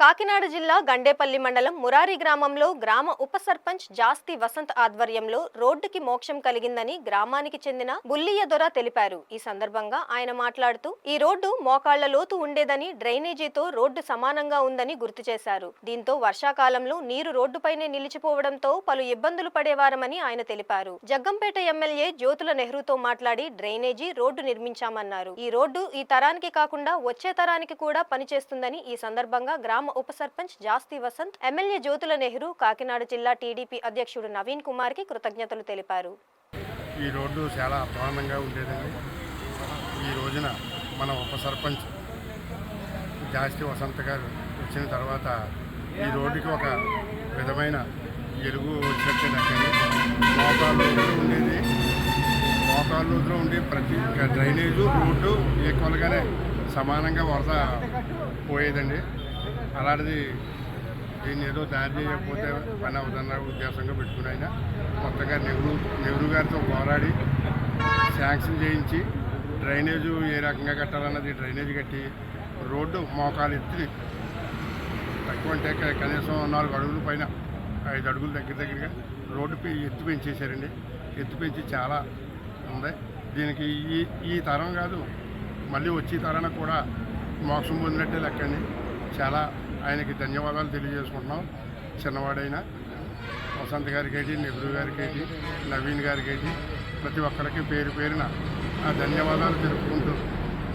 కాకినాడ జిల్లా గండేపల్లి మండలం మురారి గ్రామంలో గ్రామ ఉప సర్పంచ్ జాస్తి వసంత్ ఆధ్వర్యంలో రోడ్డుకి మోక్షం కలిగిందని గ్రామానికి చెందిన బుల్లియ దొర తెలిపారు. ఈ సందర్భంగా ఆయన మాట్లాడుతూ ఈ రోడ్డు మోకాళ్ల లోతు ఉండేదని డ్రైనేజీతో రోడ్డు సమానంగా ఉందని గుర్తు చేశారు. దీంతో వర్షాకాలంలో నీరు రోడ్డుపైనే నిలిచిపోవడంతో పలు ఇబ్బందులు పడేవారమని ఆయన తెలిపారు. జగ్గంపేట ఎమ్మెల్యే జ్యోతుల నెహ్రూతో మాట్లాడి డ్రైనేజీ రోడ్డు నిర్మించామన్నారు. ఈ రోడ్డు ఈ తరానికి కాకుండా వచ్చే తరానికి కూడా పనిచేస్తుందని ఈ సందర్భంగా గ్రామ ఉప సర్పంచ్ జాస్తి వసంత్, ఎమ్మెల్యే జ్యోతుల నెహ్రూ, కాకినాడ జిల్లా టీడీపీ అధ్యక్షుడు నవీన్ కుమార్ కి కృతజ్ఞతలు తెలిపారు. ఈ రోడ్డు చాలా అధ్వానంగా ఉండేదండి. ఈ రోజున మన ఉప సర్పంచ్ జాస్తి వసంత్ గారు వచ్చిన తర్వాత ఈ రోడ్డుకి ఒక విధమైన ఎరుగు వచ్చినట్టే లెక్కండి. మోకాళ్ళ లోతులో ఉండి ప్రతి డ్రైనేజు రోడ్డు ఈక్వల్గానే సమానంగా వరద పోయేదండి. అలాంటిది దీన్ని ఏదో దారి చేయకపోతే పని అవుతున్న ఉద్దేశంగా పెట్టుకుని ఆయన కొత్తగా నెహ్రూ గారితో పోరాడి శాంక్షన్ చేయించి డ్రైనేజు ఏ రకంగా కట్టాలన్నది డ్రైనేజ్ కట్టి రోడ్డు మోకాలు ఎత్తి తక్కువ అంటే కనీసం 4 అడుగుల పైన 5 అడుగుల దగ్గరగా రోడ్డు ఎత్తు పెంచేశారండి. ఎత్తు పెంచి చాలా ఉంది. దీనికి ఈ తరం కాదు, మళ్ళీ వచ్చే తరానికి కూడా మోక్షం పొందినట్టే లెక్కండి. చాలా ఆయనకి ధన్యవాదాలు తెలియజేసుకుంటున్నాం. చిన్నవాడైన వసంత్ గారికి, నెహ్రూ గారికి, నవీన్ గారికి, ప్రతి ఒక్కరికి పేరు పేరున ధన్యవాదాలు తెలుపుకుంటూ